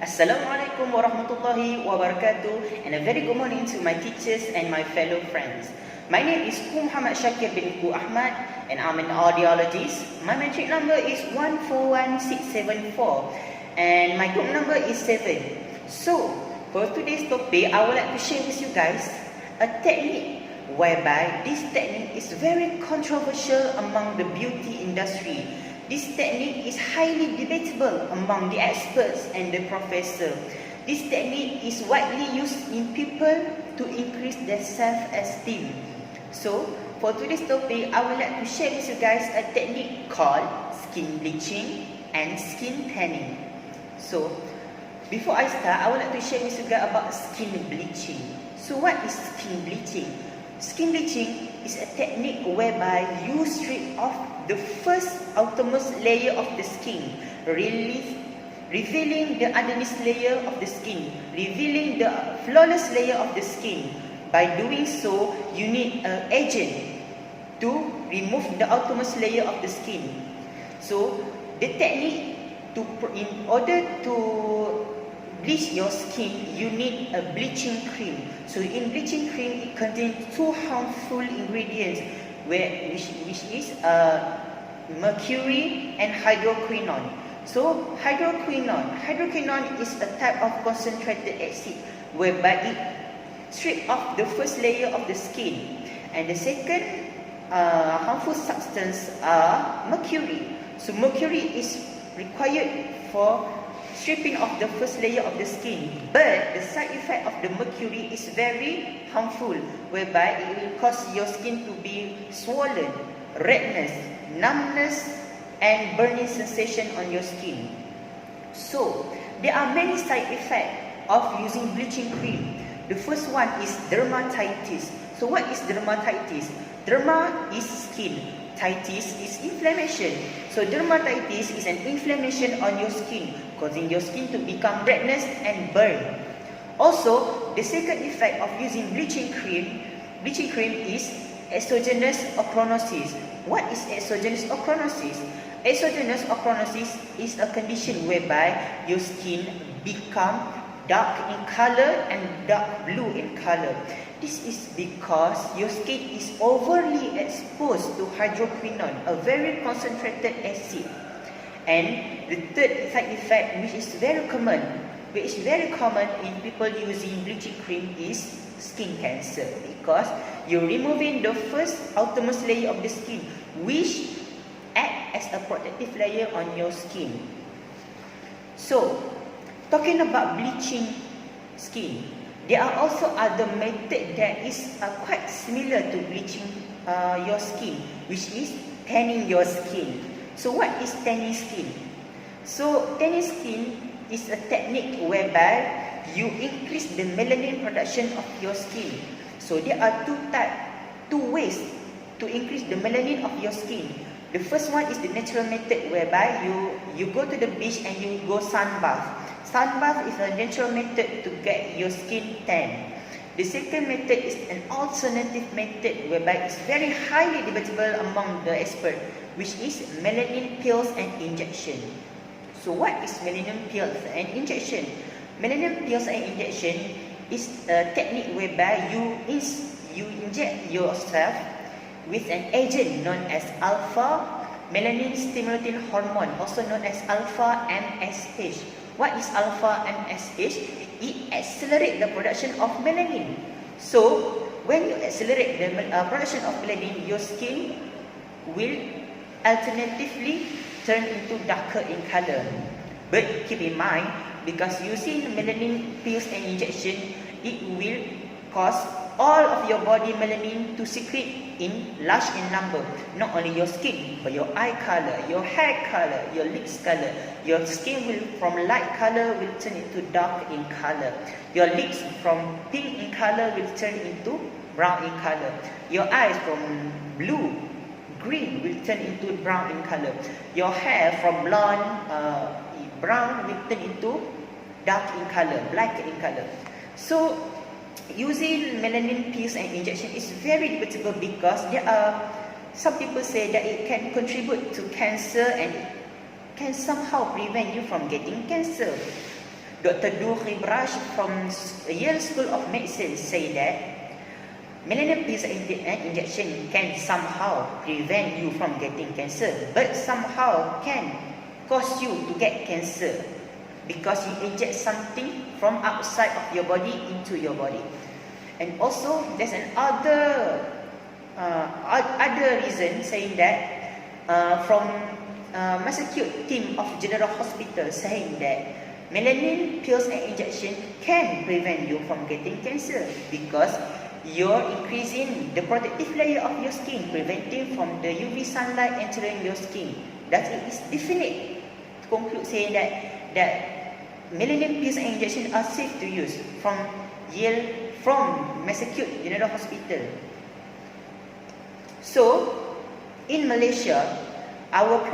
Assalamualaikum warahmatullahi wabarakatuh, and a very good morning to my teachers and my fellow friends. My name is Ku Muhammad Shakir bin Ku Ahmad, and I'm an audiologist. My metric number is 141674, and my group number is 7. So, for today's topic, I would like to share with you guys a technique whereby this technique is very controversial among the beauty industry. This technique is highly debatable among the experts and the professor. This technique is widely used in people to increase their self-esteem. So, for today's topic, I would like to share with you guys a technique called skin bleaching and skin tanning. So, before I start, I would like to share with you guys about skin bleaching. So, what is skin bleaching? Skin bleaching is a technique whereby you strip off the first outermost layer of the skin, revealing the underneath layer of the skin, revealing the flawless layer of the skin. By doing so, you need an agent to remove the outermost layer of the skin. So, the technique in order to bleach your skin, you need a bleaching cream. So in bleaching cream, it contains two harmful ingredients, which is mercury and hydroquinone. So hydroquinone is a type of concentrated acid whereby it strips off the first layer of the skin, and the second harmful substance are mercury. So mercury is required for stripping off the first layer of the skin, but the side effect of the mercury is very harmful, whereby it will cause your skin to be swollen, redness, numbness, and burning sensation on your skin. So there are many side effects of using bleaching cream. The first one is dermatitis. So what is dermatitis? Derma is skin, titis is inflammation. So dermatitis is an inflammation on your skin, causing your skin to become redness and burn. Also, the second effect of using bleaching cream is exogenous ochronosis. What is exogenous ochronosis? Exogenous ochronosis is a condition whereby your skin become dark in color and dark blue in color. This is because your skin is overly exposed to hydroquinone, a very concentrated acid. And the third side effect, which is very common in people using bleaching cream, is skin cancer, because you're removing the first outermost layer of the skin, which acts as a protective layer on your skin. So, talking about bleaching skin, there are also other methods that is quite similar to bleaching your skin, which is tanning your skin. So what is tanning skin? So tanning skin is a technique whereby you increase the melanin production of your skin. So there are two ways to increase the melanin of your skin. The first one is the natural method, whereby you go to the beach and you go sunbath. Sunbath is a natural method to get your skin tan. The second method is an alternative method, whereby it's very highly debatable among the experts, which is melanin pills and injection. So what is melanin pills and injection? Melanin pills and injection is a technique whereby you inject yourself with an agent known as alpha melanin stimulating hormone, also known as alpha MSH. What is alpha MSH? It accelerates the production of melanin. So when you accelerate the production of melanin, your skin will alternatively turn into darker in color. But keep in mind, because using melanin pills and injection, it will cause all of your body melanin to secrete in large in number. Not only your skin, but your eye color, your hair color, your lips color. Your skin will from light color will turn into dark in color. Your lips from pink in color will turn into brown in color. Your eyes from blue, green will turn into brown in color. Your hair from blonde, brown will turn into dark in color, black in color. So using melanin pills and injection is very debatable, because there are some people say that it can contribute to cancer and it can somehow prevent you from getting cancer. Dr. Du Ribrash from Yale School of Medicine say that melanine pills and injection can somehow prevent you from getting cancer, but somehow can cause you to get cancer because you inject something from outside of your body into your body. And also there's other reason saying that from Massachusetts team of General Hospital saying that melanine pills and injection can prevent you from getting cancer because you're increasing the protective layer of your skin, preventing from the UV sunlight entering your skin. That it is definite to conclude saying that melanine pills and injection are safe to use from Massachusetts General Hospital. So in Malaysia, our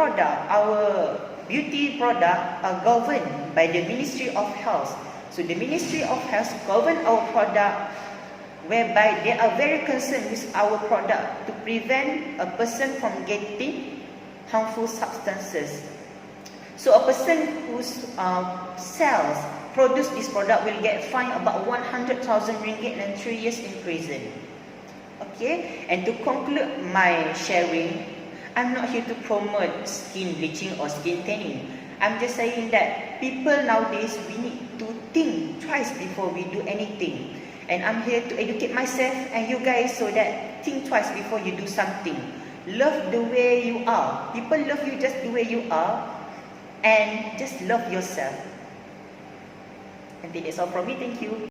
beauty product are governed by the Ministry of Health. So the Ministry of Health govern our product, whereby they are very concerned with our product to prevent a person from getting harmful substances. So a person who produce this product will get fined about 100,000 ringgit and 3 years in prison. Okay, and to conclude my sharing, I'm not here to promote skin bleaching or skin tanning. I'm just saying that people nowadays, we need to think twice before we do anything. And I'm here to educate myself and you guys so that think twice before you do something. Love the way you are. People love you just the way you are. And just love yourself. And that's all from me. Thank you.